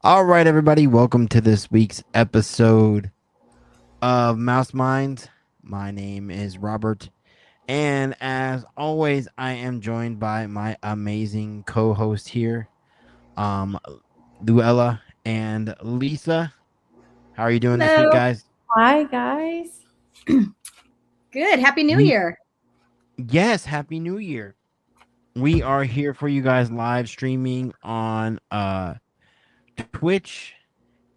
All right, everybody, welcome to this week's episode of MouseMinds. My name is Robert, and as always, I am joined by my amazing co-host here, um, Luella and Lisa. How are you doing this week, Hello. guys? Hi, guys. Good. Happy New We Year. Yes, Happy New Year. We are here for you guys live streaming on Twitch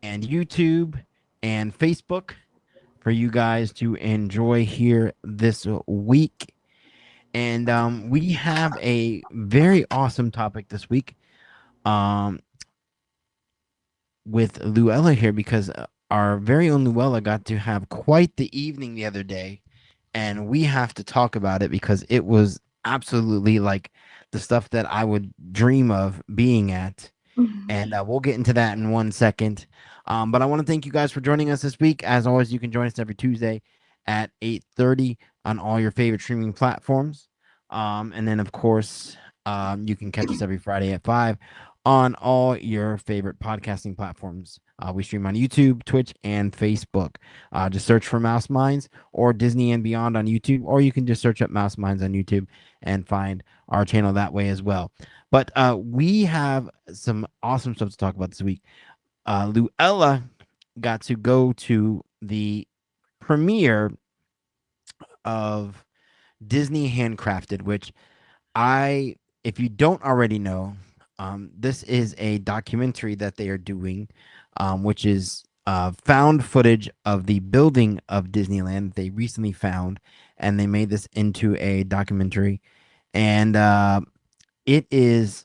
and YouTube and Facebook for you guys to enjoy here this week. And we have a very awesome topic this week um, with Luella here because our very own Luella got to have quite the evening the other day. And we have to talk about it because it was absolutely like the stuff that I would dream of being at. And we'll get into that in 1 second. But I want to thank you guys for joining us this week. As always, you can join us every Tuesday at 8:30 on all your favorite streaming platforms. And then, of course, you can catch us every Friday at 5 on all your favorite podcasting platforms. We stream on YouTube, Twitch, and Facebook. Just search for Mouse Minds or Disney and Beyond on YouTube, or you can just search up Mouse Minds on YouTube and find our channel that way as well. But we have some awesome stuff to talk about this week. Luella got to go to the premiere of Disney Handcrafted, which if you don't already know, this is a documentary that they are doing, which is found footage of the building of Disneyland that they recently found, and they made this into a documentary. And it is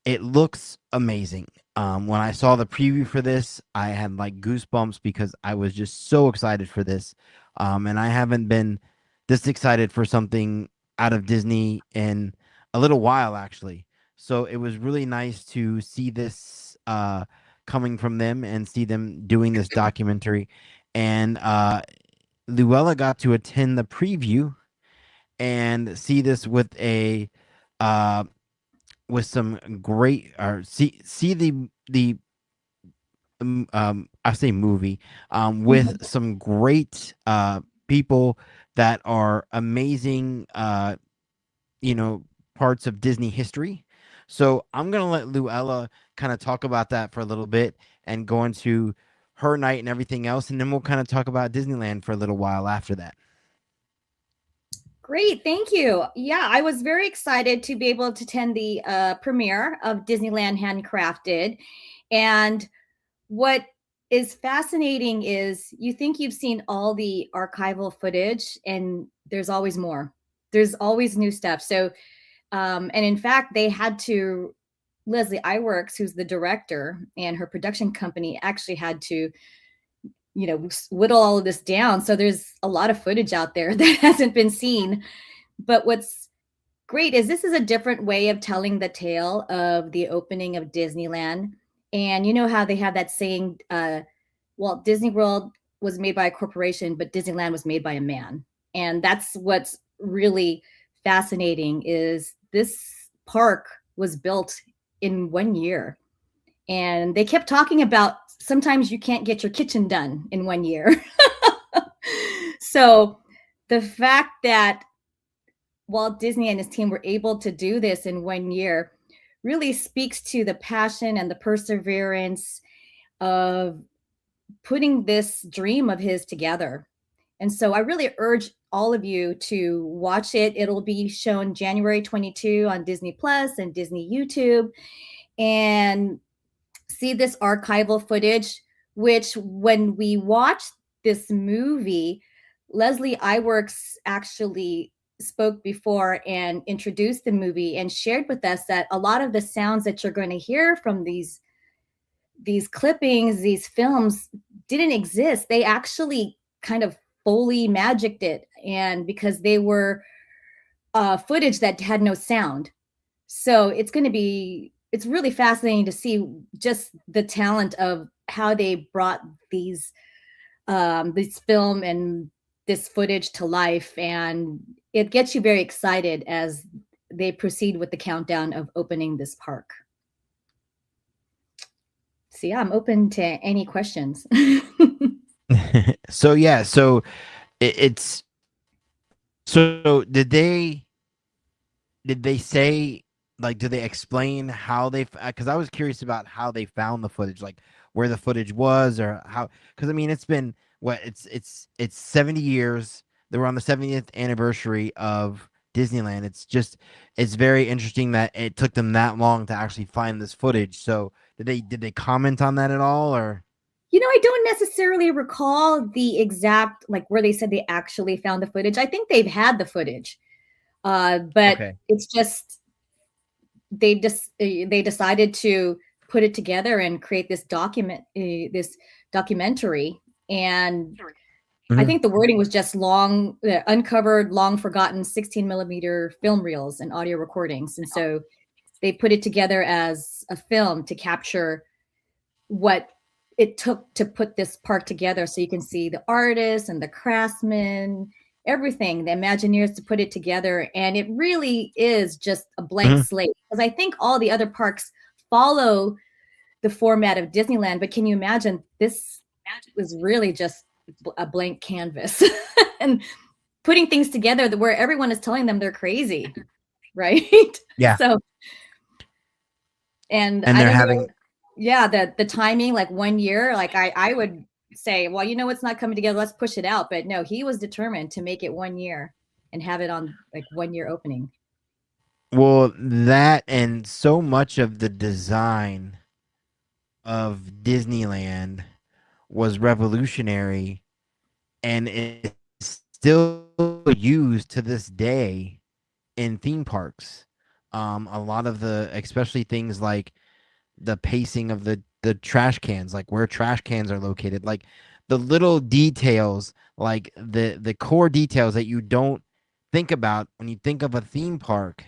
it looks amazing. When I saw the preview for this, I had like goosebumps because I was just so excited for this. And I haven't been this excited for something out of Disney in a little while, actually. So it was really nice to see this coming from them and see them doing this documentary. And Luella got to attend the preview and see this uh, with some great or see the I say movie with some great people that are amazing you know parts of Disney history. So I'm gonna let Luella kind of talk about that for a little bit and go into her night and everything else, and then we'll kind of talk about Disneyland for a little while after that. Great. Thank you. Yeah, I was very excited to be able to attend the premiere of Disneyland Handcrafted. And what is fascinating is you think you've seen all the archival footage, and there's always more. There's always new stuff. So, and in fact, they had to, Leslie Iwerks, who's the director, and her production company actually had to whittle all of this down. So there's a lot of footage out there that hasn't been seen. But what's great is this is a different way of telling the tale of the opening of Disneyland. And you know how they have that saying, Walt Disney World was made by a corporation, but Disneyland was made by a man. And that's what's really fascinating is this park was built in 1 year. And they kept talking about sometimes you can't get your kitchen done in 1 year. So the fact that Walt Disney and his team were able to do this in 1 year really speaks to the passion and the perseverance of putting this dream of his together. And so I really urge all of you to watch it. It'll be shown January 22 on Disney Plus and Disney YouTube. And see this archival footage, which when we watched this movie, Leslie Iwerks actually spoke before and introduced the movie and shared with us that a lot of the sounds that you're going to hear from these clippings, these films didn't exist. They actually kind of Foley magicked it, and because they were footage that had no sound. So it's really fascinating to see just the talent of how they brought this film and this footage to life, and it gets you very excited as they proceed with the countdown of opening this park. So yeah, I'm open to any questions. So yeah, so it's so did they say, like, did they explain how they, because I was curious about how they found the footage, like where the footage was, or how, because I mean it's been what, it's 70 years. They were on the 70th anniversary of Disneyland. It's just, it's very interesting that it took them that long to actually find this footage. So did they comment on that at all, or? I don't necessarily recall the exact like where they said they actually found the footage. I think they've had the footage, but Okay. it's just they decided to put it together and create this documentary. And I Mhm. think the wording was just long uncovered, long forgotten 16 millimeter film reels and audio recordings. And so they put it together as a film to capture what it took to put this park together, so you can see the artists and the craftsmen, everything, the Imagineers to put it together. And it really is just a blank Mhm. slate, because I think all the other parks follow the format of Disneyland. But can you imagine, this was really just a blank canvas and putting things together where everyone is telling them they're crazy, right? Yeah. So, and And I they're don't know, having, yeah, the timing, like 1 year, like I would say, well, it's not coming together, let's push it out. But no, he was determined to make it 1 year and have it on like 1 year opening. well, that and so much of the design of Disneyland was revolutionary, and it's still used to this day in theme parks. A lot of the, especially things like the pacing of the trash cans, like where trash cans are located, like the little details, like the core details that you don't think about when you think of a theme park.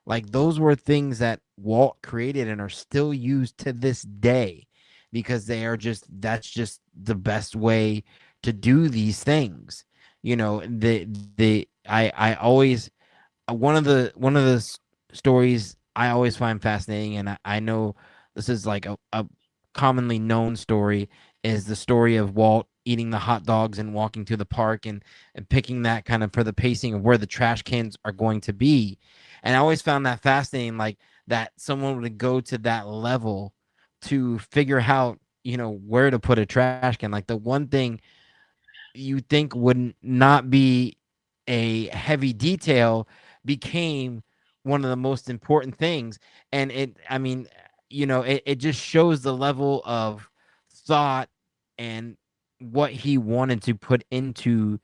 Like those were things that Walt created and are still used to this day, because they are just, that's just the best way to do these things. The I always, one of the stories I always find fascinating, and I know this is like a commonly known story, is the story of Walt eating the hot dogs and walking to the park, and picking that kind of for the pacing of where the trash cans are going to be. And I always found that fascinating, like that someone would go to that level to figure out, where to put a trash can. Like the one thing you think would not be a heavy detail became one of the most important things. And I mean, it just shows the level of thought and what he wanted to put into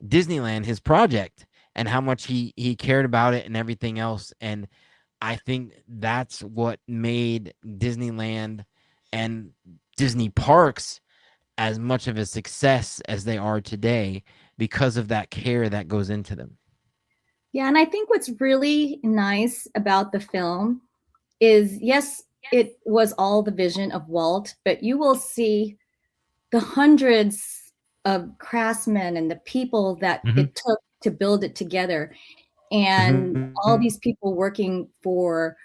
Disneyland, his project, and how much he cared about it and everything else. And I think that's what made Disneyland and Disney parks as much of a success as they are today, because of that care that goes into them. Yeah, and I think what's really nice about the film is, yes, it was all the vision of Walt, but you will see the hundreds of craftsmen and the people that Mhm. it took to build it together, and all Mhm. these people working for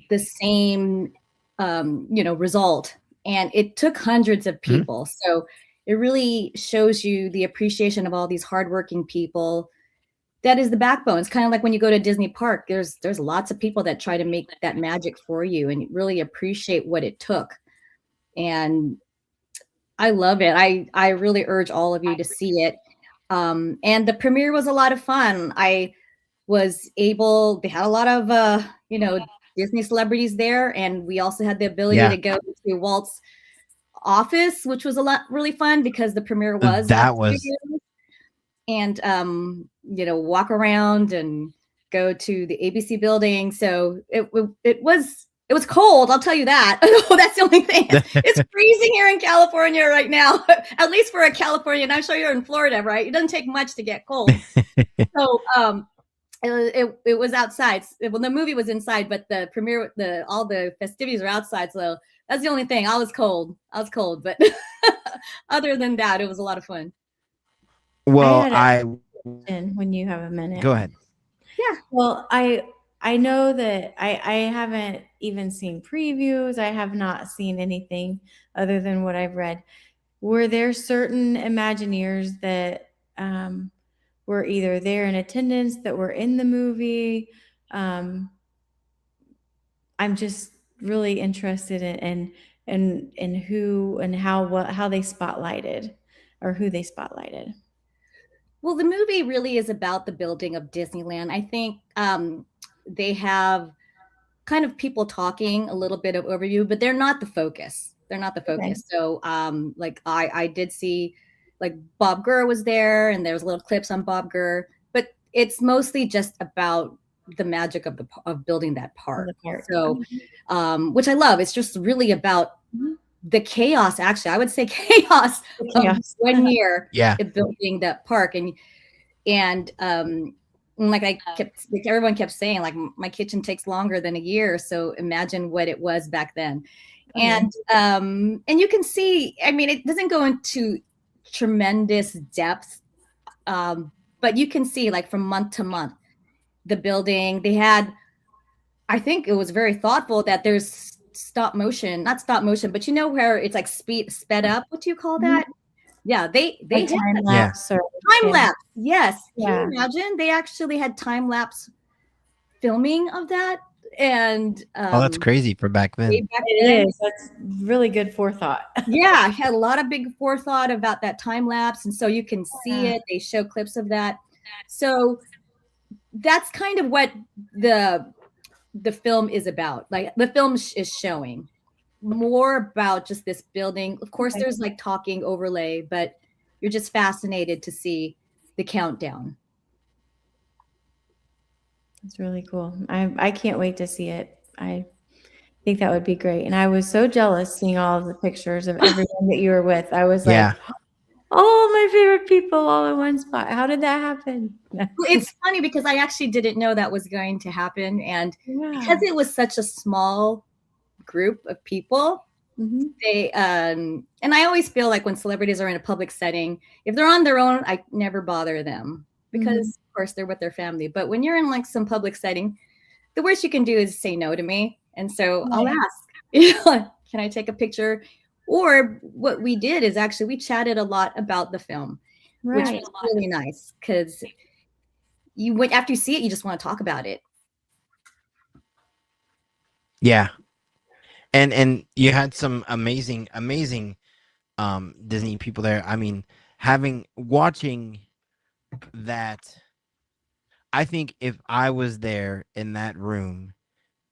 the same result. And it took hundreds of Mhm. people, so it really shows you the appreciation of all these hardworking people. That is the backbone. It's kind of like when you go to Disney Park, there's lots of people that try to make that magic for you and really appreciate what it took. And I love it. I really urge all of you to see it. And the premiere was a lot of fun. They had a lot of Disney celebrities there, and we also had the ability Yeah, to go to Walt's office, which was a lot really fun because the premiere was at that the was. studio. And walk around and go to the ABC building. So it was cold, I'll tell you that. Oh, that's the only thing. It's freezing here in California right now, at least for a Californian. I'm sure you're in Florida, right? It doesn't take much to get cold. So it was outside. Well, the movie was inside, but the premiere, the all the festivities are outside. So that's the only thing. I was cold, but other than that, it was a lot of fun. I Well, had a I question when you have a minute. go ahead. Yeah. Well, I know that I haven't even seen previews. I have not seen anything other than what I've read. Were there certain Imagineers that were either there in attendance, that were in the movie? Um, I'm just really interested in who and how they spotlighted, or who they spotlighted. Well, the movie really is about the building of Disneyland. I think they have kind of people talking a little bit of overview, but they're not the focus. They're not the Okay. focus. So, like I did see, like Bob Gurr was there, and there was little clips on Bob Gurr, but it's mostly just about the magic of building that On park. the park. So, Okay. which I love. It's just really about Mhm. the chaos. Actually, I would say chaos The of chaos. 1 year Yeah. of building that park, and like like everyone kept saying, like my kitchen takes longer than a year, so imagine what it was back then. Oh, yeah. And you can see, I mean, it doesn't go into tremendous depth, but you can see, like, from month to month, the building they had. I think it was very thoughtful that there's stop motion, not stop motion, but you know where it's like sped up, what do you call Mhm. that? Yeah, they Like had time Yeah. lapse, or time yeah. lapse. Yes. Can you Yeah. imagine? They actually had time lapse filming of that. And Oh, that's crazy for back way then. back It then, is. That's really good forethought. yeah, I had a lot of big forethought about that time lapse. And so you can see Yeah. it. They show clips of that. So that's kind of what the the film is about. Like the film is showing more about just this building. Of course, Okay. there's like talking overlay, but you're just fascinated to see the countdown. That's really cool. I can't wait to see it. I think that would be great. And I was so jealous seeing all of the pictures of everyone that you were with. I was like, Yeah. all my favorite people all in one spot. How did that happen? Well, it's funny because I actually didn't know that was going to happen. And because Yeah. it was such a small group of people, Hmm. they, and I always feel like when celebrities are in a public setting, if they're on their own, I never bother them Hmm. because, of course, they're with their family. But when you're in like some public setting, the worst you can do is say no to me. And so I'll Right. ask, can I take a picture? Or what we did is actually we chatted a lot about the film, which Right. was really nice because you went after you see it, you just want to talk about it. Yeah. And you had some amazing Disney people there. I mean, having watching that, I think if I was there in that room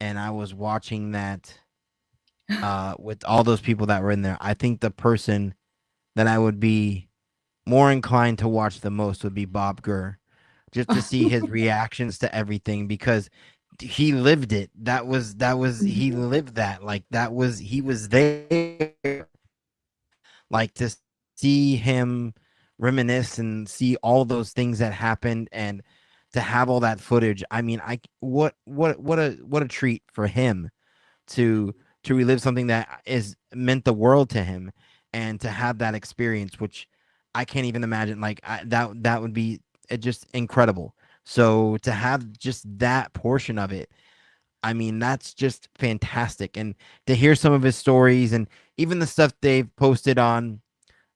and I was watching that with all those people that were in there, I think the person that I would be more inclined to watch the most would be Bob Gurr, just to see his reactions to everything because he lived it. That was he Mhm. lived that. Like that was he was there. Like to see him reminisce and see all those things that happened and to have all that footage. I mean, I what a treat for him to relive something that is meant the world to him and to have that experience, which I can't even imagine. Like that would be just incredible. So to have just that portion of it, I mean, that's just fantastic. And to hear some of his stories and even the stuff they've posted on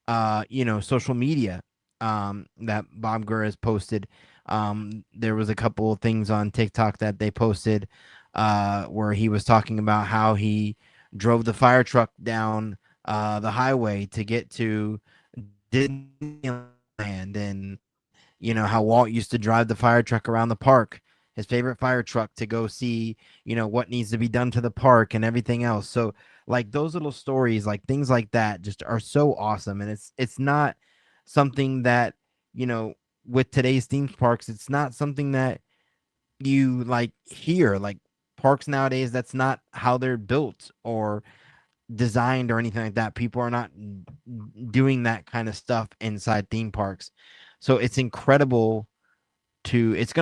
social media that Bob Gurr has posted. There was a couple of things on TikTok that they posted where he was talking about how he drove the fire truck down the highway to get to Disneyland, and how Walt used to drive the fire truck around the park, his favorite fire truck, to go see what needs to be done to the park and everything else. So like those little stories, like things like that, just are so awesome. And it's not something that you know with today's theme parks, it's not something that you like hear. Like parks nowadays, that's not how they're built or designed or anything like that. People are not doing that kind of stuff inside theme parks. So it's going to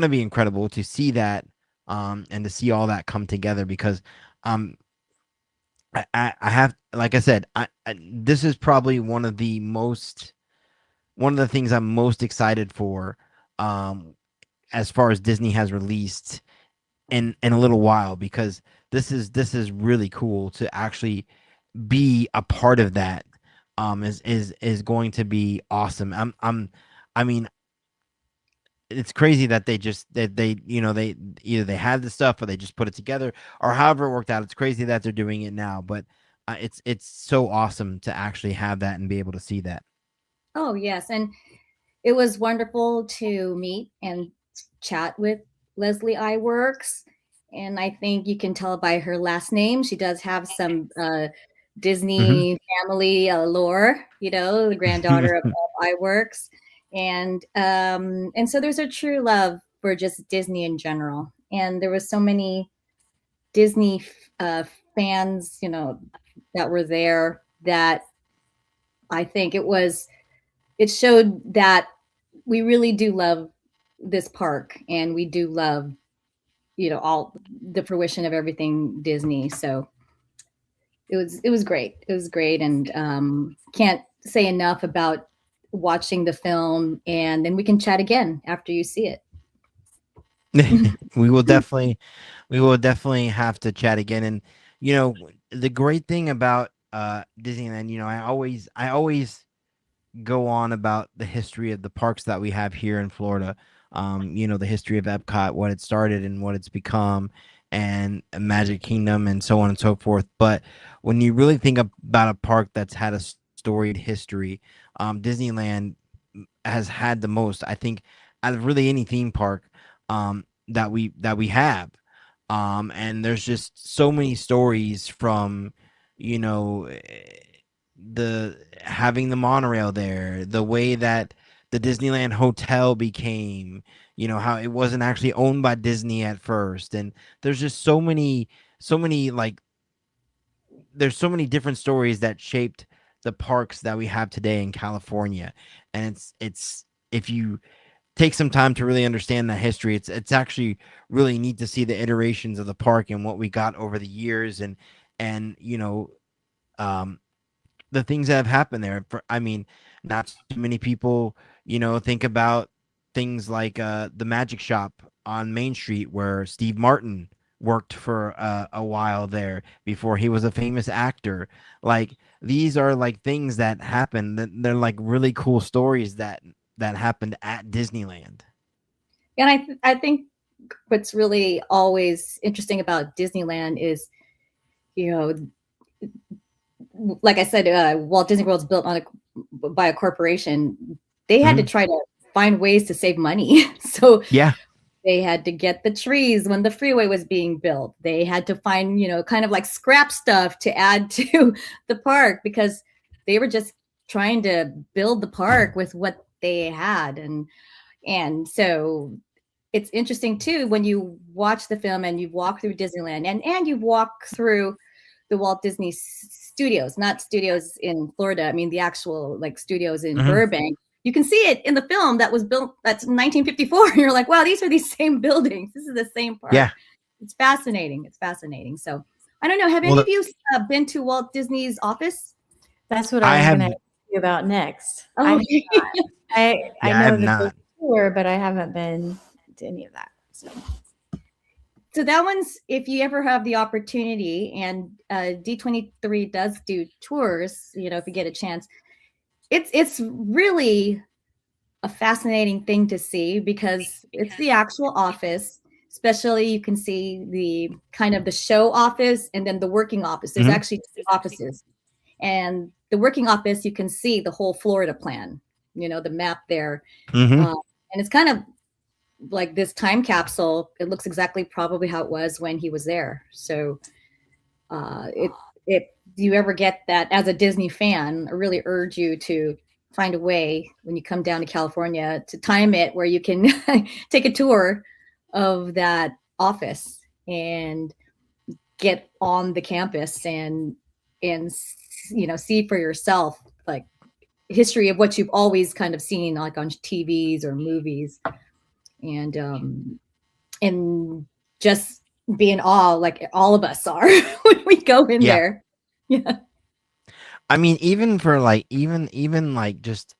be incredible to see that and to see all that come together because um I have, like I said, this is probably one of the things I'm most excited for um as far as Disney has released in a little while, because this is really cool to actually be a part of that. Is going to be awesome. I mean, it's crazy that they they either they had the stuff or they just put it together, or however it worked out. It's crazy that they're doing it now, but it's so awesome to actually have that and be able to see that. Oh, yes. And it was wonderful to meet and chat with Leslie Iwerks. And I think you can tell by her last name, she does have some Hmm. Disney family lore, the granddaughter of Iwerks. And so there's a true love for just Disney in general. And there was so many Disney uh, fans, that were there, that I think it showed that we really do love this park, and we do love, all the fruition of everything Disney. So it was great. It was great. And can't say enough about watching the film, and then we can chat again after you see it. we will definitely we will definitely have to chat again. And the great thing about Disneyland, I always go on about the history of the parks that we have here in Florida. The history of Epcot, what it started and what it's become, and Magic Kingdom, and so on and so forth. But when you really think about a park that's had a storied history, Disneyland has had the most, I think, out of really any theme park that we have. And there's just so many stories from, you know, the having the monorail there, the way that the Disneyland Hotel became, how it wasn't actually owned by Disney at first. And there's just so many like there's so many different stories that shaped the parks that we have today in California. And it's if you take some time to really understand that history, it's actually really neat to see the iterations of the park and what we got over the years. And um the things that have happened there. I mean, not too many people, think about things like the Magic Shop on Main Street, where Steve Martin worked for a while there before he was a famous actor. Like, these are like things that happen. They're like really cool stories that happened at Disneyland. And I think what's really always interesting about Disneyland is, you know, like I said, Walt Disney World's built by a corporation. They had to Hmm. try to find ways to save money. So Yeah. they had to get the trees when the freeway was being built. They had to find, kind of like scrap stuff to add to the park, because they were just trying to build the park with what they had. And so it's interesting too when you watch the film and you walk through Disneyland, and you walk through the Walt Disney Studios, not studios in Florida. I mean the actual like studios in Hmm. Burbank. You can see it in the film that was built that's 1954. And you're like, wow, these are these same buildings. This is the same park. Yeah. It's fascinating. It's fascinating. So I don't know. Have any Well, of you been to Walt Disney's office? That's what I I was going have. to ask you about next. Oh, okay. I Yeah, I have know that there's not. a tour, but I haven't been to any of that. So So that one's, if you ever have the opportunity, and D23 does do tours, if you get a chance, it's really a fascinating thing to see, because it's the actual office. Especially you can see the kind of the show office and then the working office. There's Hmm. actually two offices. And the working office, you can see the whole Florida plan, the map there. Hmm. Um, and it's kind of like this time capsule. It looks exactly probably how it was when he was there. So if you ever get that as a Disney fan, I really urge you to find a way when you come down to California to time it where you can take a tour of that office and get on the campus, and see for yourself, like, history of what you've always kind of seen like on TVs or movies, and just be in awe, like all of us are when we go in Yeah. there. Yeah. I mean, even for like even like just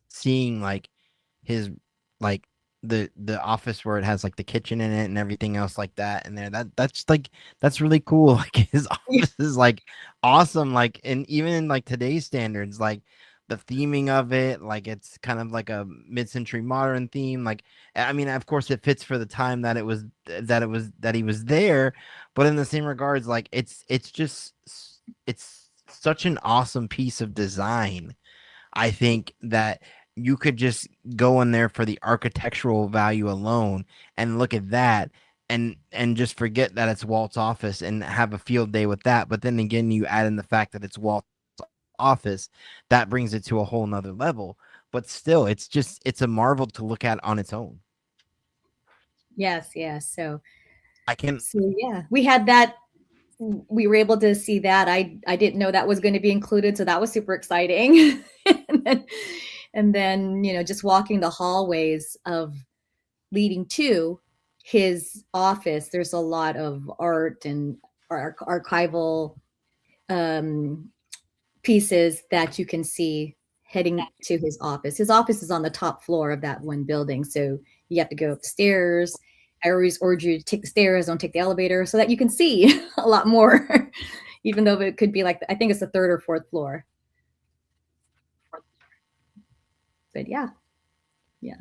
seeing like his like the office where it has like the kitchen in it and everything else like that in there. That's like that's really cool. Like his office is like awesome. Like and even in like today's standards, like the theming of it, like it's kind of like a mid-century modern theme. Like I mean, of course, it fits for the time that that he was there, but in the same regards, like it's just it's such an awesome piece of design. I think that you could just go in there for the architectural value alone and look at that and just forget that it's Walt's office and have a field day with that. But then again, you add in the fact that it's Walt's office, that brings it to a whole nother level. But still, it's a marvel to look at on its own. Yes, yes. I can So yeah, we had that. We were able to see that. I didn't know that was going to be included, so that was super exciting. and then just walking the hallways of leading to his office, there's a lot of art and archival um, pieces that you can see heading to his office. His office is on the top floor of that one building, so you have to go upstairs. I always urge you to take the stairs, don't take the elevator, so that you can see a lot more, even though it could be like, I think it's the third or fourth floor. But yeah, yeah.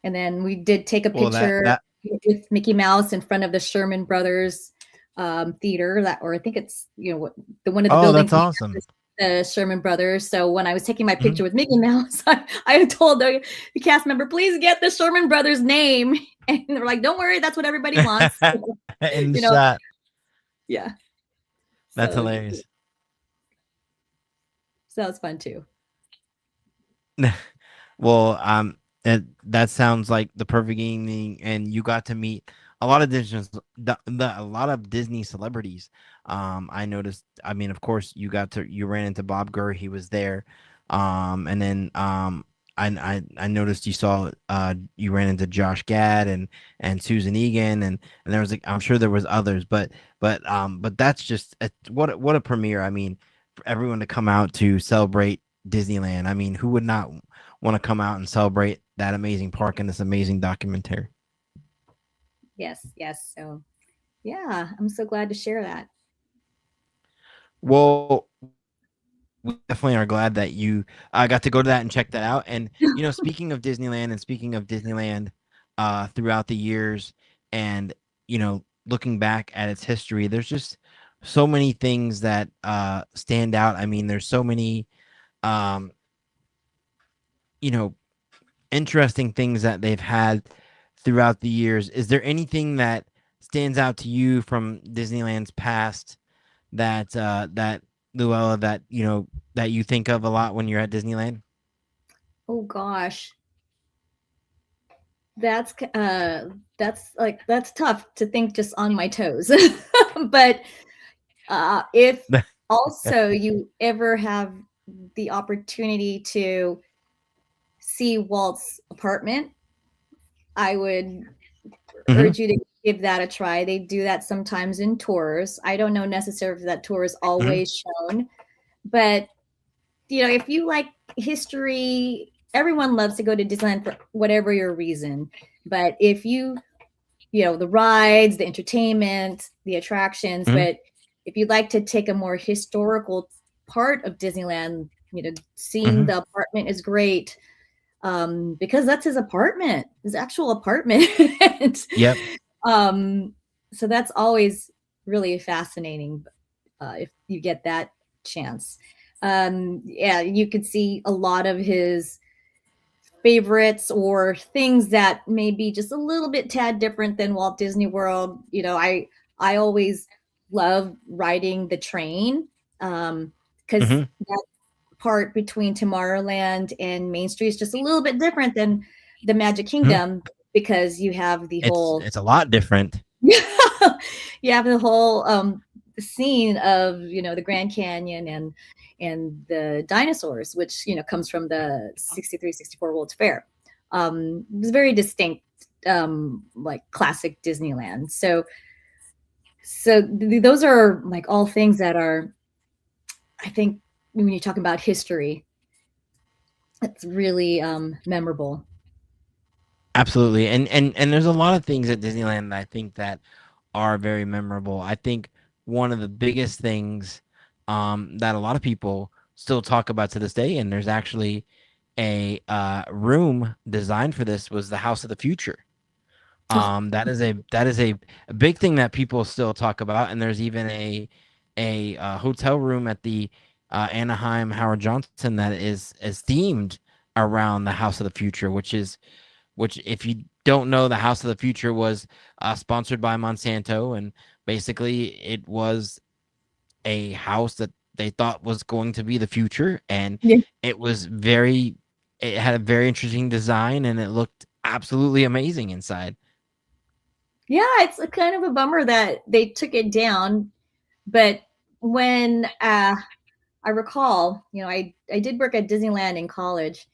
And then we did take a well picture that with Mickey Mouse in front of the Sherman Brothers theater, or I think it's the one of the oh buildings that's awesome. the Sherman Brothers. So when I was taking my Mhm. picture with Mickey Mouse, I told the cast member, please get the Sherman Brothers name. And they're like, don't worry, that's what everybody wants. In the you know, shot. yeah. That's So, hilarious. so that was fun too. Well, that sounds like the perfect evening, and you got to meet a lot of a lot of Disney celebrities. I noticed. I mean, of course, you ran into Bob Gurr. He was there. And then I noticed you ran into Josh Gad and Susan Egan, and there was like I'm sure there was others, but that's just what a premiere. I mean, for everyone to come out to celebrate Disneyland. I mean, who would not want to come out and celebrate that amazing park and this amazing documentary? Yes, yes. So yeah, I'm so glad to share that. Well, we definitely are glad that you got to go to that and check that out. And speaking of Disneyland and speaking of Disneyland, throughout the years, and looking back at its history, there's just so many things that stand out. I mean, there's so many um, you know interesting things that they've had throughout the years. Is there anything that stands out to you from Disneyland's past that Luella that that you think of a lot when you're at Disneyland? Oh gosh, that's that's tough to think just on my toes. But if also you ever have the opportunity to see Walt's apartment, I would Hmm. urge you to give that a try. They do that sometimes in tours. I don't know necessarily if that tour is Hmm. always shown, but if you like history, everyone loves to go to Disneyland for whatever your reason. But if the rides, the entertainment, the attractions, Hmm. but if you'd like to take a more historical part of Disneyland, seeing Hmm. the apartment is great, because that's his apartment, his actual apartment. Yep. um, so that's always really fascinating if you get that chance. Yeah, you could see a lot of his favorites or things that may be just a little bit tad different than Walt Disney World. I always love riding the train, because Hmm. that part between Tomorrowland and Main Street is just a little bit different than the Magic Hmm. Kingdom, because you have the it's whole it's a lot different. you have the whole scene of the Grand Canyon and the dinosaurs, which comes from the 63, 64 World's Fair. It's very distinct, like classic Disneyland. So those are like all things that are, I think, when you talk about history, it's really memorable. Absolutely. And there's a lot of things at Disneyland that I think that are very memorable. I think one of the biggest things that a lot of people still talk about to this day, and there's actually a room designed for this, was the House of the Future. That is a big thing that people still talk about, and there's even a hotel room at the Anaheim Howard Johnson that is themed around the House of the Future, which if you don't know, the House of the Future was sponsored by Monsanto, and basically it was a house that they thought was going to be the future, and Yeah. it had a very interesting design, and it looked absolutely amazing inside. Yeah, it's a kind of a bummer that they took it down. But when I recall, I did work at Disneyland in college,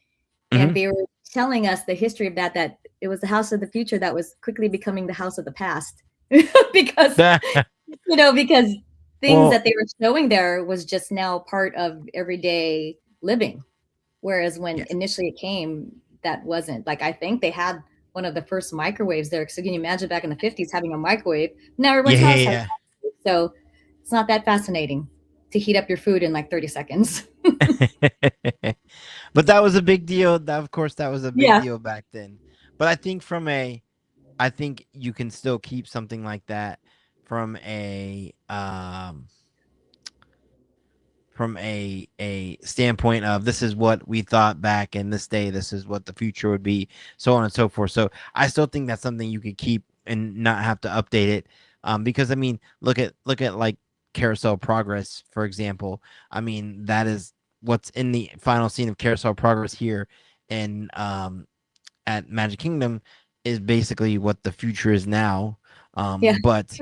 and Hmm. they were telling us the history of that it was the house of the future that was quickly becoming the house of the past. because because things Well, that they were showing there was just now part of everyday living, whereas when yes. initially it came, that wasn't. Like, I think they had one of the first microwaves there, so can you imagine back in the 50s having a microwave? Now Yeah, everyone's house has yeah, one. So it's not that fascinating to heat up your food in like 30 seconds. yeah. But that was a big deal. That, of course, that was a big Yeah. deal back then. But I think you can still keep something like that from a standpoint of, this is what we thought back in this day, this is what the future would be, so on and so forth. So I still think that's something you could keep and not have to update it, because I mean, look at like Carousel Progress, for example. I mean, that is what's in the final scene of Carousel Progress here in at Magic Kingdom, is basically what the future is now. Yeah. But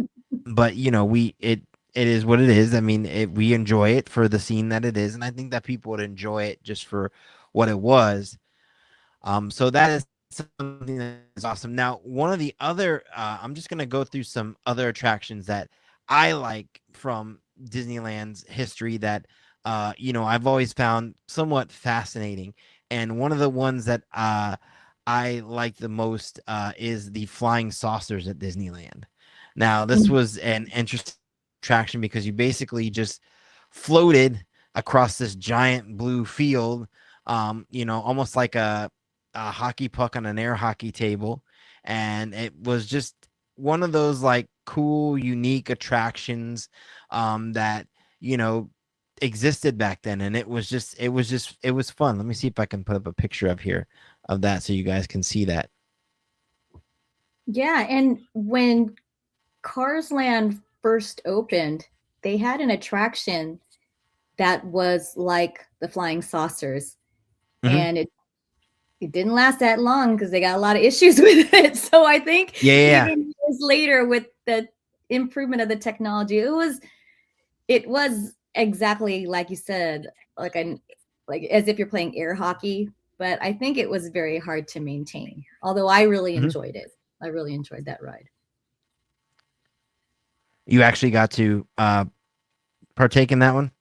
it is what it is. I mean, we enjoy it for the scene that it is, and I think that people would enjoy it just for what it was. So that is something that is awesome. Now, one of the other, I'm just gonna go through some other attractions that I like from Disneyland's history that, I've always found somewhat fascinating. And one of the ones that I like the most is the flying saucers at Disneyland. Now, this was an interesting attraction because you basically just floated across this giant blue field, almost like a hockey puck on an air hockey table. And it was just one of those like cool, unique attractions that, you know, existed back then. And it was fun. Let me see if I can put up a picture up here of that so you guys can see that. Yeah. And when Cars Land first opened, they had an attraction that was like the flying saucers. Hmm. And it didn't last that long because they got a lot of issues with it. So I think Yeah, yeah, yeah. even years later, with the improvement of the technology, it was exactly like you said, like as if you're playing air hockey. But I think it was very hard to maintain. Although I really Hmm. enjoyed it. I really enjoyed that ride. You actually got to partake in that one.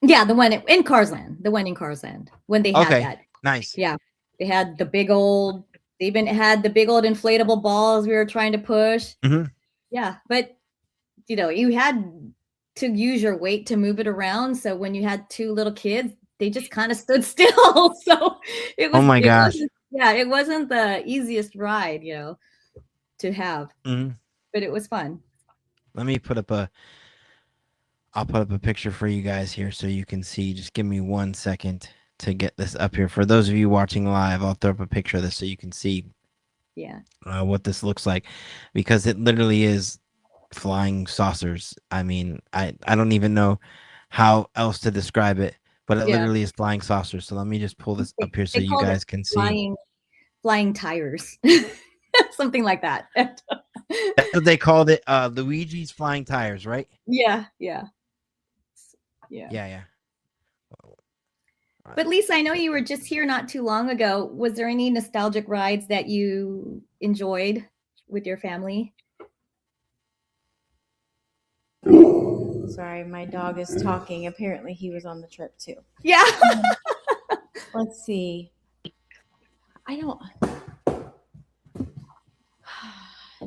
Yeah, the one in Carsland, the one in Carsland when they had Okay, that. nice. Yeah, they had the big old. They even had the big old inflatable balls we were trying to push. Hmm. Yeah, but you had to use your weight to move it around. So when you had two little kids, they just kind of stood still. So it Oh was my it gosh. wasn't yeah, it wasn't the easiest ride, to have, Hmm. but it was fun. Let me put up a I'll put up a picture for you guys here so you can see. Just give me 1 second to get this up here. For those of you watching live, I'll throw up a picture of this so you can see Yeah. what this looks like, because it literally is flying saucers. I mean, I don't even know how else to describe it, but it Yeah. literally is flying saucers. So let me just pull this They, up here so they you called it guys can see. flying tires. Something like that. That's what they called it. Luigi's flying tires, right? Yeah, yeah. Yeah. Yeah, yeah. But Lisa, I know you were just here not too long ago. Was there any nostalgic rides that you enjoyed with your family? Sorry, my dog is talking. Apparently, he was on the trip too. Yeah. Let's see. I don't.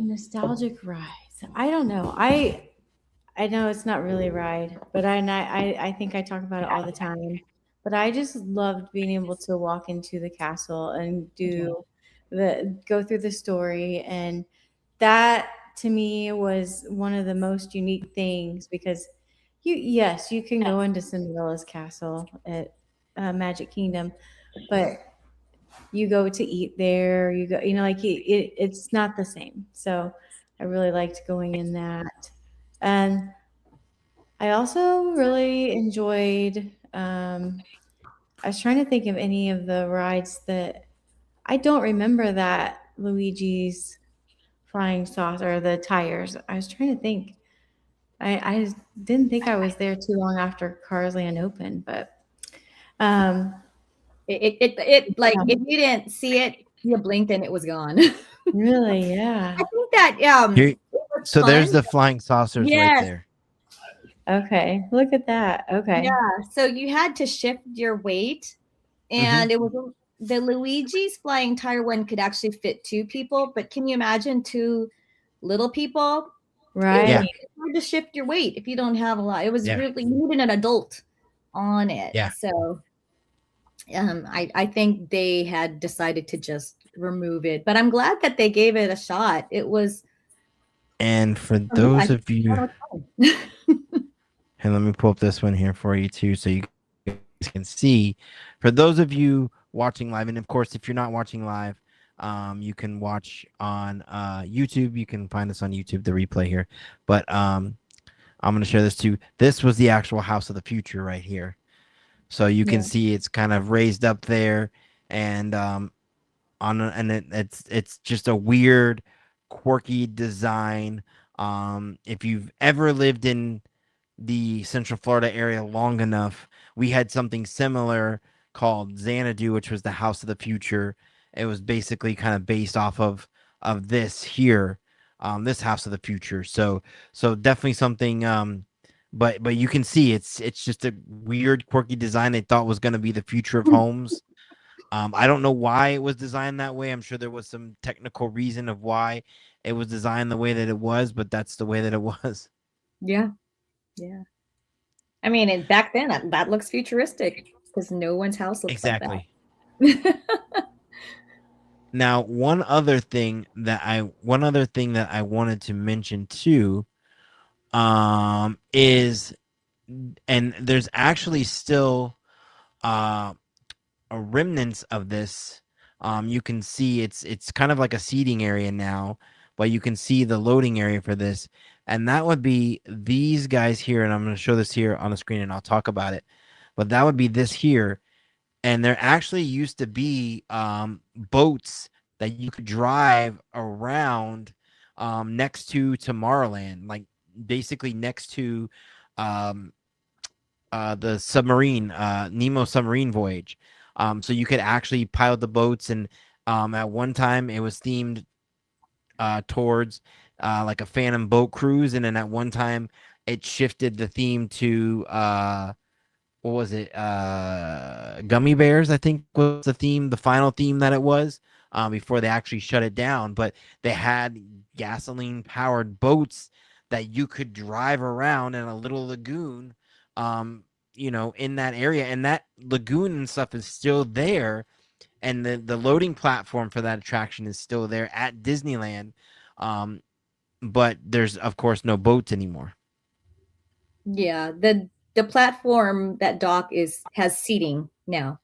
nostalgic rides. I don't know. I know it's not really a ride, but I think I talk about it all the time. But I just loved being able to walk into the castle and Yeah. go through the story, and that to me was one of the most unique things because you can go into Cinderella's castle at Magic Kingdom, but you go to eat there, like it's not the same. So I really liked going in that. And I also really enjoyed. I was trying to think of any of the rides that I don't remember that Luigi's flying saucer or the tires. I was trying to think. I didn't think I was there too long after Cars Land opened, but um, It like yeah, if you didn't see it, you blinked and it was gone. really, yeah. I think that Here, it was so there's fun. the flying saucers right Yes. there. Okay, look at that. Yeah. Okay, So you had to shift your weight, Hmm. and it was the Luigi's flying tire one could actually fit two people, but can you imagine two little people? It Yeah, was right. hard to shift your weight if you don't have a lot. It was yeah, really you needed an adult on it. yeah. So I think they had decided to just remove it, but I'm glad that they gave it a shot. It was And for for me, I those of you, thought it was fun. and let me pull up this one here for you too, so you guys can see. For those of you watching live, and of course, if you're not watching live, you can watch on YouTube. You can find us on YouTube, the replay here. But I'm gonna share this too. This was the actual House of the Future right here. So you can Yeah. see it's kind of raised up there, and it's just a weird, quirky design. If you've ever lived in the Central Florida area long enough, we had something similar called Xanadu, which was the House of the Future. It was basically kind of based off of this here, this House of the Future. So definitely something. But you can see it's just a weird, quirky design they thought was going to be the future of homes. I don't know why it was designed that way. I'm sure there was some technical reason of why it was designed the way that it was, but that's the way that it was. Yeah. Yeah. I mean, and back then that looks futuristic because no one's house looks like Exactly. that. Now, one other thing that I wanted to mention too, is, and there's actually still uh a remnants of this. You can see it's kind of like a seating area now, but you can see the loading area for this, and that would be these guys here. And I'm going to show this here on the screen, and I'll talk about it. But that would be this here, and there actually used to be boats that you could drive around next to Tomorrowland, like basically next to um, the submarine, Nemo submarine voyage. So you could actually pilot the boats, and at one time it was themed towards like a Phantom boat cruise, and then at one time it shifted the theme to what was it? Gummy bears, I think was the theme, the final theme that it was, before they actually shut it down. But they had gasoline powered boats that you could drive around in a little lagoon, in that area. And that lagoon and stuff is still there. And the loading platform for that attraction is still there at Disneyland. Um, but there's, of course, no boats anymore. Yeah, the platform that dock has seating now.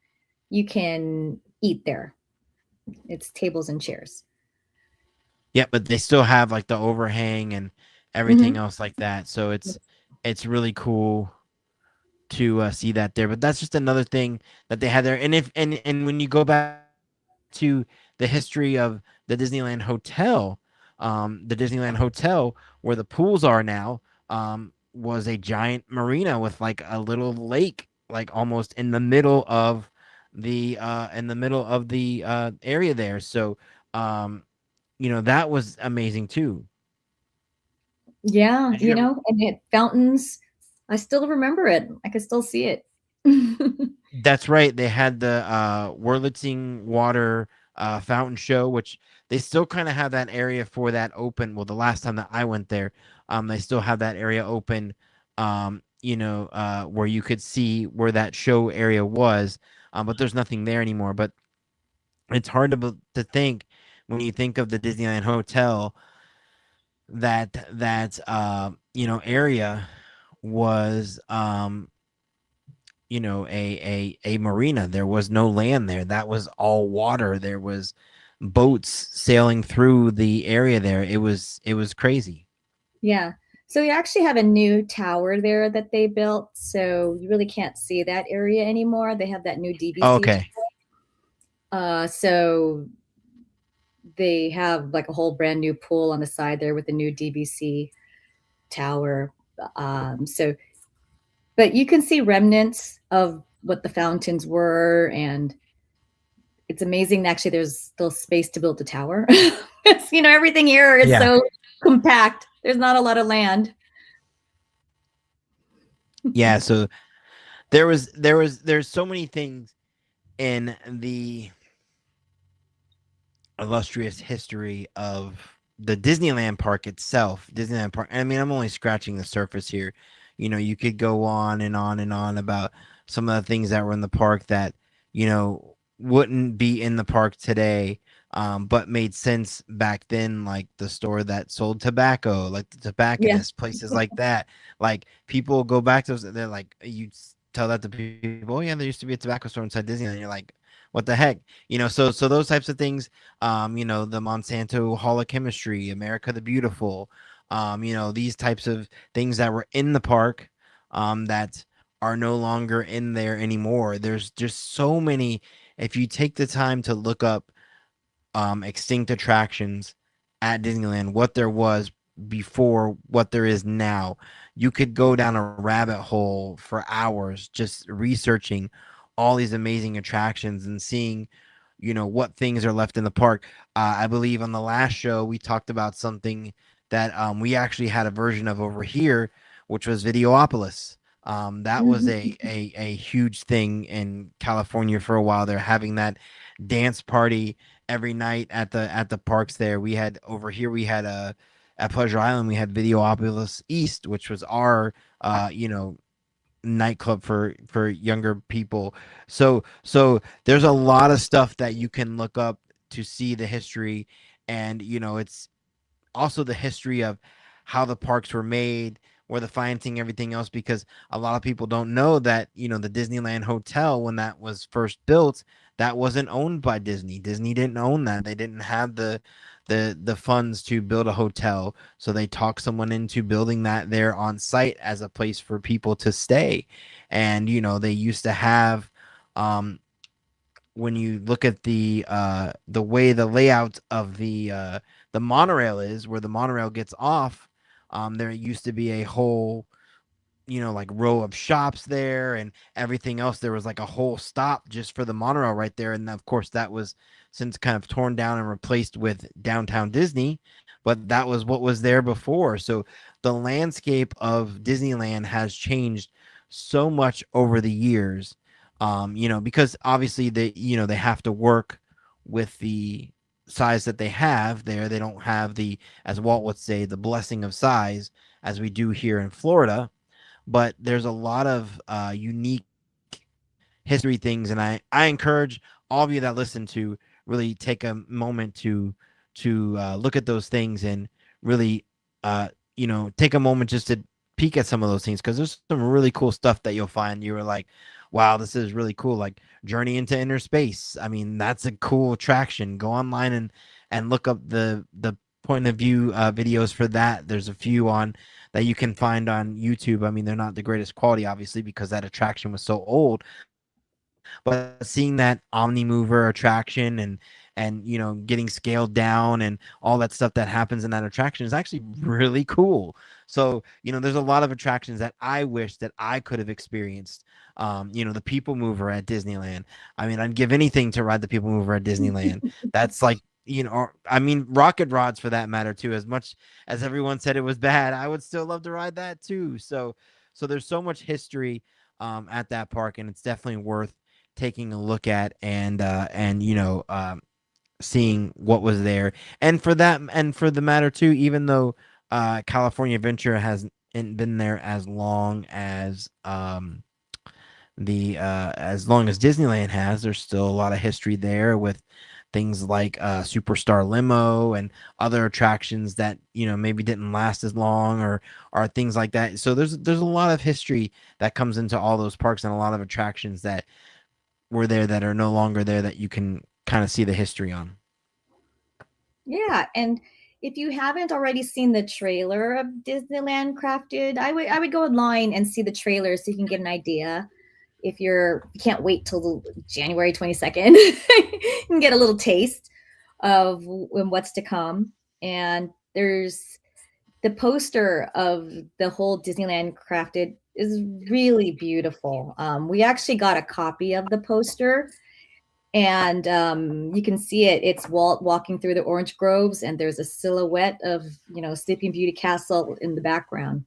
You can eat there. It's tables and chairs. Yeah, but they still have like the overhang and everything Mhm. else like that. So it's really cool to see that there. But that's just another thing that they had there. And if and when you go back to the history of the Disneyland Hotel where the pools are now, was a giant marina with like a little lake, like almost in the middle of the area there. So that was amazing too. Yeah, Did you ever? and it fountains. I still remember it. I can still see it. That's right. They had the Wurlitzing water fountain show, which they still kind of have that area for that open. Well, the last time that I went there, they still have that area open, where you could see where that show area was, but there's nothing there anymore. But it's hard to think when you think of the Disneyland Hotel that area was a marina. There was no land there. That was all water. There was boats sailing through the area there. It was crazy. Yeah. So you actually have a new tower there that they built. So you really can't see that area anymore. They have that new DVC. Okay. So they have like a whole brand new pool on the side there with the new DVC tower. So, but you can see remnants of what the fountains were, and it's amazing. Actually, there's still space to build the tower. Everything here is Yeah. so compact. There's not a lot of land. Yeah. So there's so many things in the illustrious history of the Disneyland park itself. Disneyland park. I mean, I'm only scratching the surface here. You could go on and on and on about some of the things that were in the park that, wouldn't be in the park today, but made sense back then, like the store that sold tobacco, like the Yeah. tobacconist, places like that. Like people go back to those, they're like, tell that to people, oh yeah, there used to be a tobacco store inside Disneyland. And you're like, what the heck? So those types of things, the Monsanto Hall of Chemistry, America the Beautiful, these types of things that were in the park, that are no longer in there anymore. There's just so many. If you take the time to look up extinct attractions at Disneyland, what there was before, what there is now, you could go down a rabbit hole for hours just researching all these amazing attractions and seeing, what things are left in the park. I believe on the last show we talked about something that we actually had a version of over here, which was Videopolis. That was a huge thing in California for a while. They're having that dance party every night at the parks there. We had over here we had a at Pleasure Island we had Videopolis East, which was our nightclub for younger people. So there's a lot of stuff that you can look up to see the history, and it's also the history of how the parks were made, where the financing, everything else, because a lot of people don't know that, the Disneyland Hotel, when that was first built, that wasn't owned by Disney. Disney didn't own that. They didn't have the funds to build a hotel. So they talked someone into building that there on site as a place for people to stay. And, they used to have when you look at the way the layout of the monorail is, where the monorail gets off, there used to be a whole, like row of shops there and everything else. There was like a whole stop just for the monorail right there. And of course, that was since kind of torn down and replaced with downtown Disney, but that was what was there before. So the landscape of Disneyland has changed so much over the years. Because obviously they have to work with the size that they have there. They don't have the, as Walt would say, the blessing of size as we do here in Florida, but there's a lot of unique history things, and I encourage all of you that listen to really take a moment to look at those things and really take a moment just to peek at some of those things, because there's some really cool stuff that you'll find. You were like, wow, this is really cool, like Journey into Inner Space. I mean, that's a cool attraction. Go online and look up the point of view videos for that. There's a few on that you can find on YouTube. I mean, they're not the greatest quality, obviously, because that attraction was so old. But seeing that Omni Mover attraction and getting scaled down and all that stuff that happens in that attraction is actually really cool. So there's a lot of attractions that I wish that I could have experienced. The People Mover at Disneyland. I mean, I'd give anything to ride the People Mover at Disneyland. That's like, or I mean, Rocket Rods for that matter too. As much as everyone said it was bad, I would still love to ride that too. So there's so much history at that park, and it's definitely worth taking a look at and seeing what was there. And for that, and for the matter too, even though California Adventure hasn't been there as long as Disneyland has, there's still a lot of history there with things like Superstar Limo and other attractions that maybe didn't last as long, or things like that. So there's a lot of history that comes into all those parks, and a lot of attractions that were there that are no longer there that you can kind of see the history on. Yeah, and if you haven't already seen the trailer of Disneyland Crafted, I would go online and see the trailer so you can get an idea. If you can't wait till January 22nd, you can get a little taste of what's to come. And there's the poster of the whole Disneyland Crafted is really beautiful. We actually got a copy of the poster, and you can see it. It's Walt walking through the orange groves, and there's a silhouette of Sleeping Beauty Castle in the background,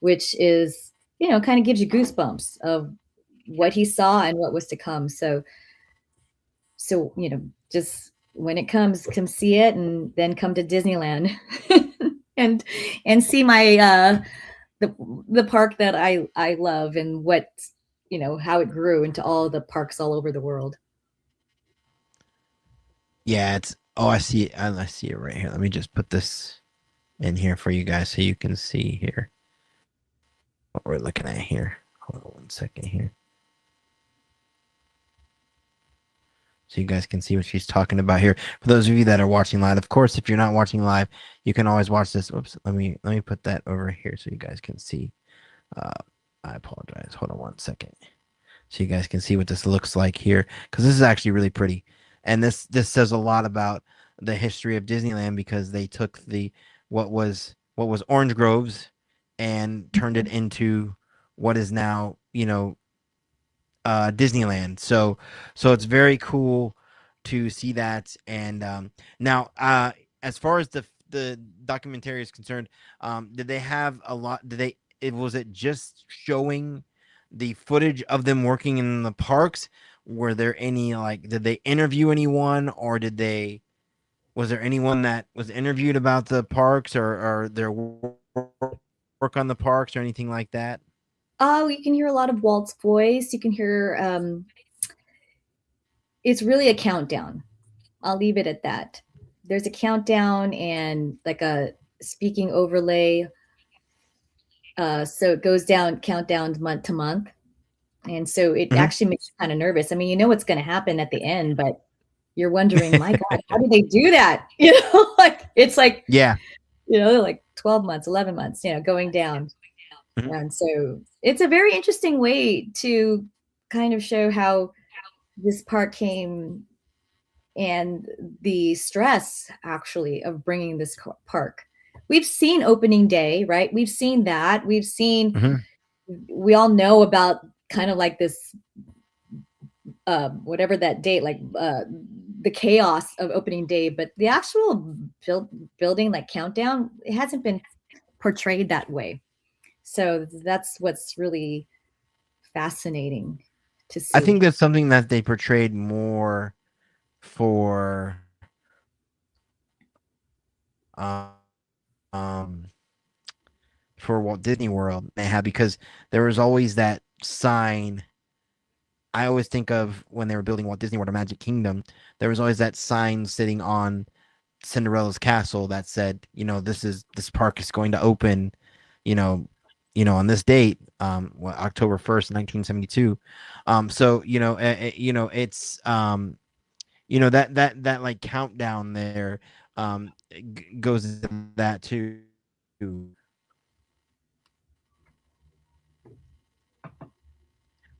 which is kind of gives you goosebumps of what he saw and what was to come. So just when it comes, come see it, and then come to Disneyland and see my the park that I love, and what how it grew into all the parks all over the world. Yeah, it's oh, I see it. I see it right here. Let me just put this in here for you guys so you can see here what we're looking at here. Hold on 1 second here. So you guys can see what she's talking about here. For those of you that are watching live, of course, if you're not watching live, you can always watch this. Oops, let me put that over here so you guys can see. Uh, I apologize. Hold on 1 second, so you guys can see what this looks like here, because this is actually really pretty, and this says a lot about the history of Disneyland, because they took what was orange groves and turned it into what is now Disneyland. So it's very cool to see that. And now, as far as the documentary is concerned, did they have a lot? Did they? Was it just showing the footage of them working in the parks? Were there any, like, did they interview anyone, or did they? Was there anyone that was interviewed about the parks, or their work on the parks, or anything like that? Oh, you can hear a lot of Walt's voice. You can hear it's really a countdown. I'll leave it at that. There's a countdown and like a speaking overlay. So it goes down, countdown month to month. And so it Mhm. actually makes you kind of nervous. I mean, you know what's going to happen at the end, but you're wondering, my God, how did they do that? Like it's like, Yeah. like 12 months, 11 months, going down. Mhm. And so it's a very interesting way to kind of show how this part came, and the stress actually of bringing this park. We've seen opening day, right? We've seen that. Mhm. We all know about kind of like this, whatever that date, like the chaos of opening day, but the actual building, like countdown, it hasn't been portrayed that way. So that's what's really fascinating to I think see. that's something that they portrayed more for um, um for Walt Disney World. They had, because there was always that sign. I always think of when they were building Walt Disney World or Magic Kingdom, there was always that sign sitting on Cinderella's castle that said, this park is going to open, you know, on this date, October 1st, 1972. So it's that like countdown there, goes into that too.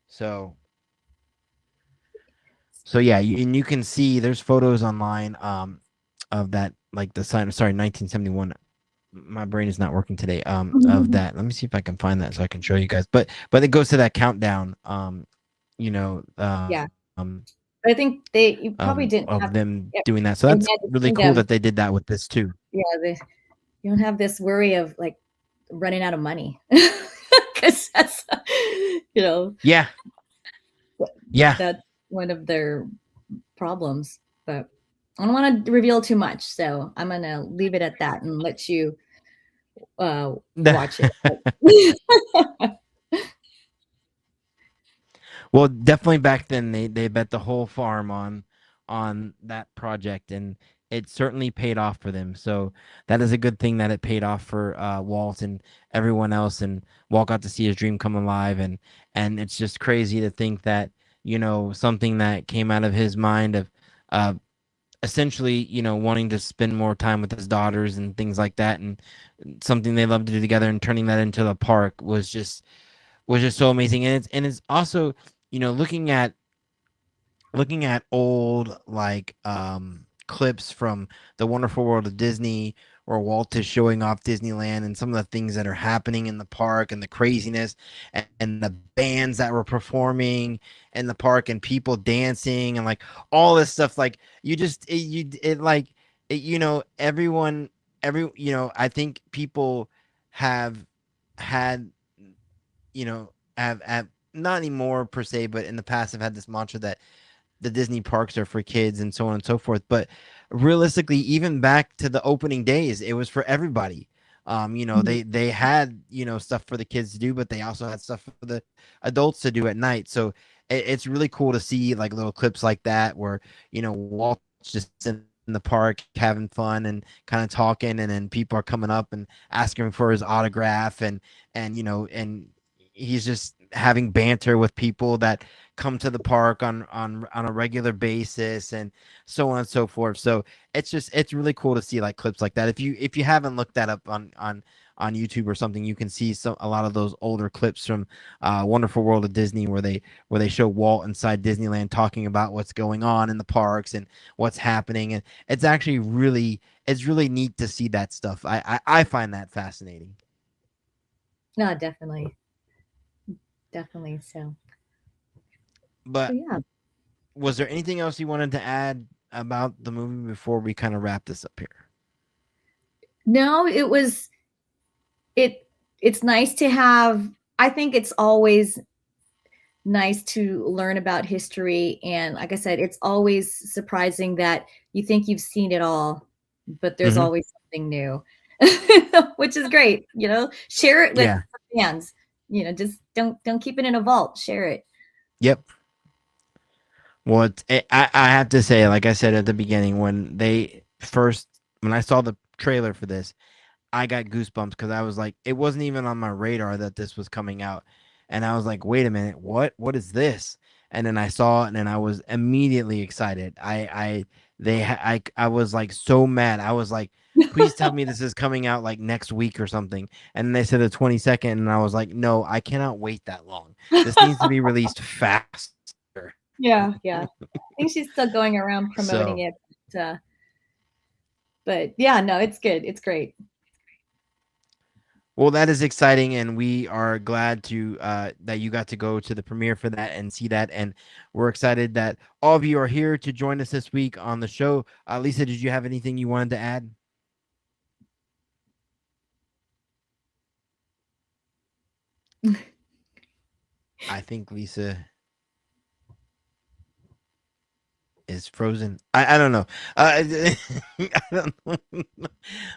So yeah, and you can see there's photos online of that, like the sign. Sorry, 1971. My brain is not working today. Of that. Let me see if I can find that so I can show you guys. But it goes to that countdown. You know, Yeah, but I think you probably didn't of have them doing that. So in that's Magic really cool Kingdom. that they did that with this too. Yeah, you don't have this worry of like running out of money because that's you know Yeah, yeah. that's one of their problems. But I don't want to reveal too much, so I'm gonna leave it at that and let you watch it. Well, definitely back then they bet the whole farm on that project, and it certainly paid off for them. So that is a good thing that it paid off for Walt and everyone else, and Walt got to see his dream come alive, and it's just crazy to think that something that came out of his mind of uh, essentially wanting to spend more time with his daughters and things like that, and something they love to do together, and turning that into the park was just so amazing. And it's also looking at old like clips from the Wonderful World of Disney, or Walt is showing off Disneyland and some of the things that are happening in the park, and the craziness, and the bands that were performing in the park, and people dancing, and like all this stuff. Like you just it like it, everyone I think people have had have not anymore per se, but in the past have had this mantra that the Disney parks are for kids and so on and so forth. But realistically, even back to the opening days, it was for everybody. They had stuff for the kids to do, but they also had stuff for the adults to do at night. So it's really cool to see like little clips like that where Walt's just in the park having fun and kind of talking, and then people are coming up and asking for his autograph, and he's just having banter with people that come to the park on a regular basis, and so on and so forth. So it's really cool to see like clips like that. If you haven't looked that up on YouTube or something, you can see a lot of those older clips from Wonderful World of Disney, where they show Walt inside Disneyland talking about what's going on in the parks and what's happening, and it's really neat to see that stuff. I find that fascinating. No, definitely. So But yeah. was there anything else you wanted to add about the movie before we kind of wrap this up here? No, it's nice to have. I think it's always nice to learn about history, and like I said, it's always surprising that you think you've seen it all, but there's Hmm. always something new. Which is great. Share it with Yeah. fans. Just don't keep it in a vault. Share it. Yep. Well, I have to say, like I said at the beginning, when I saw the trailer for this, I got goosebumps because I was like, it wasn't even on my radar that this was coming out, and I was like, wait a minute, what is this? And then I saw it, and then I was immediately excited. I was like so mad. I was like, please tell me this is coming out like next week or something. And they said the 22nd, and I was like, no, I cannot wait that long. This needs to be released fast. Yeah, yeah. I think she's still going around promoting So, it. But yeah, no, it's good. It's great. well, that is exciting, and we are glad that you got to go to the premiere for that and see that, and we're excited that all of you are here to join us this week on the show. Lisa, did you have anything you wanted to add? I think Lisa is frozen. I don't know. I don't know.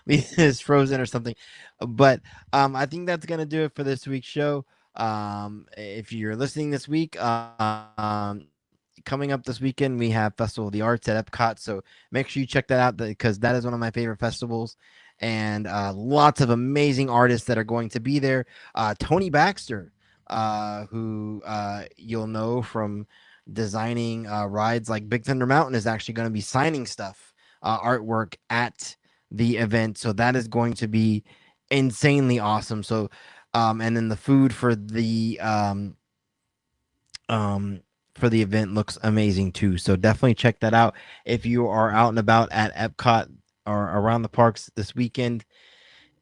Is frozen or something. But I think that's gonna do it for this week's show. If you're listening this week, coming up this weekend, we have Festival of the Arts at Epcot. So make sure you check that out because that is one of my favorite festivals. And lots of amazing artists that are going to be there. Tony Baxter, who you'll know from designing rides like Big Thunder Mountain, is actually going to be signing stuff, artwork at the event. So that is going to be insanely awesome. So, and then the food um, for the event looks amazing too. So definitely check that out if you are out and about at Epcot or around the parks this weekend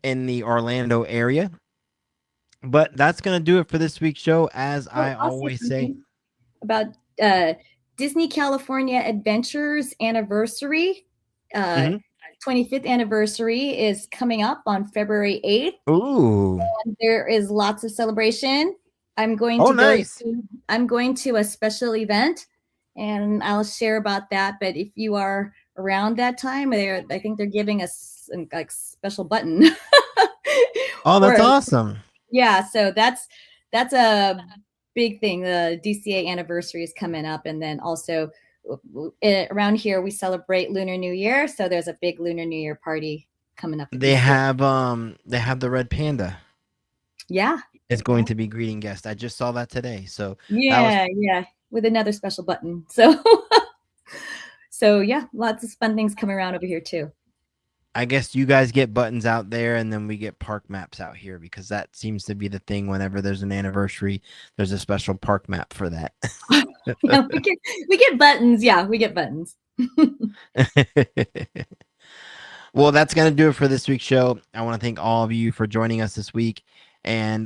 in the Orlando area. But that's going to do it for this week's show, as Oh, I I'll say always say. something about uh, Disney California Adventures anniversary. Uh, Hmm. 25th anniversary is coming up on February 8th. Ooh. There is lots of celebration. I'm going Oh, to go nice. to, I'm going to a special event, and I'll share about that. But if you are around that time. I think they're giving us like special button Oh, for that's awesome. yeah. So that's a big thing. The DCA anniversary is coming up, and then also around here we celebrate Lunar New Year. So there's a big Lunar New Year party coming up at DCA. They have the red panda. Yeah. It's Yeah. going to be greeting guests. I just saw that today. So that was Yeah. Yeah. With another special button. So so yeah, lots of fun things coming around over here too. I guess you guys get buttons out there and then we get park maps out here because that seems to be the thing whenever there's an anniversary, there's a special park map for that. Yeah, we get buttons. Yeah, we get buttons. Well, that's gonna do it for this week's show. I want to thank all of you for joining us this week and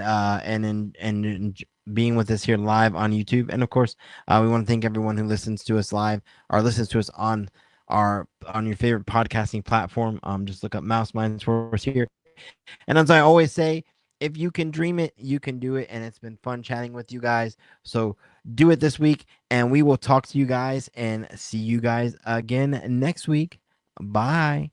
being with us here live on YouTube. And of course, we want to thank everyone who listens to us live or listens to us on your favorite podcasting platform. Just look up MouseMinds for us here. And as I always say, if you can dream it, you can do it. And it's been fun chatting with you guys. So do it this week, and we will talk to you guys and see you guys again next week. Bye.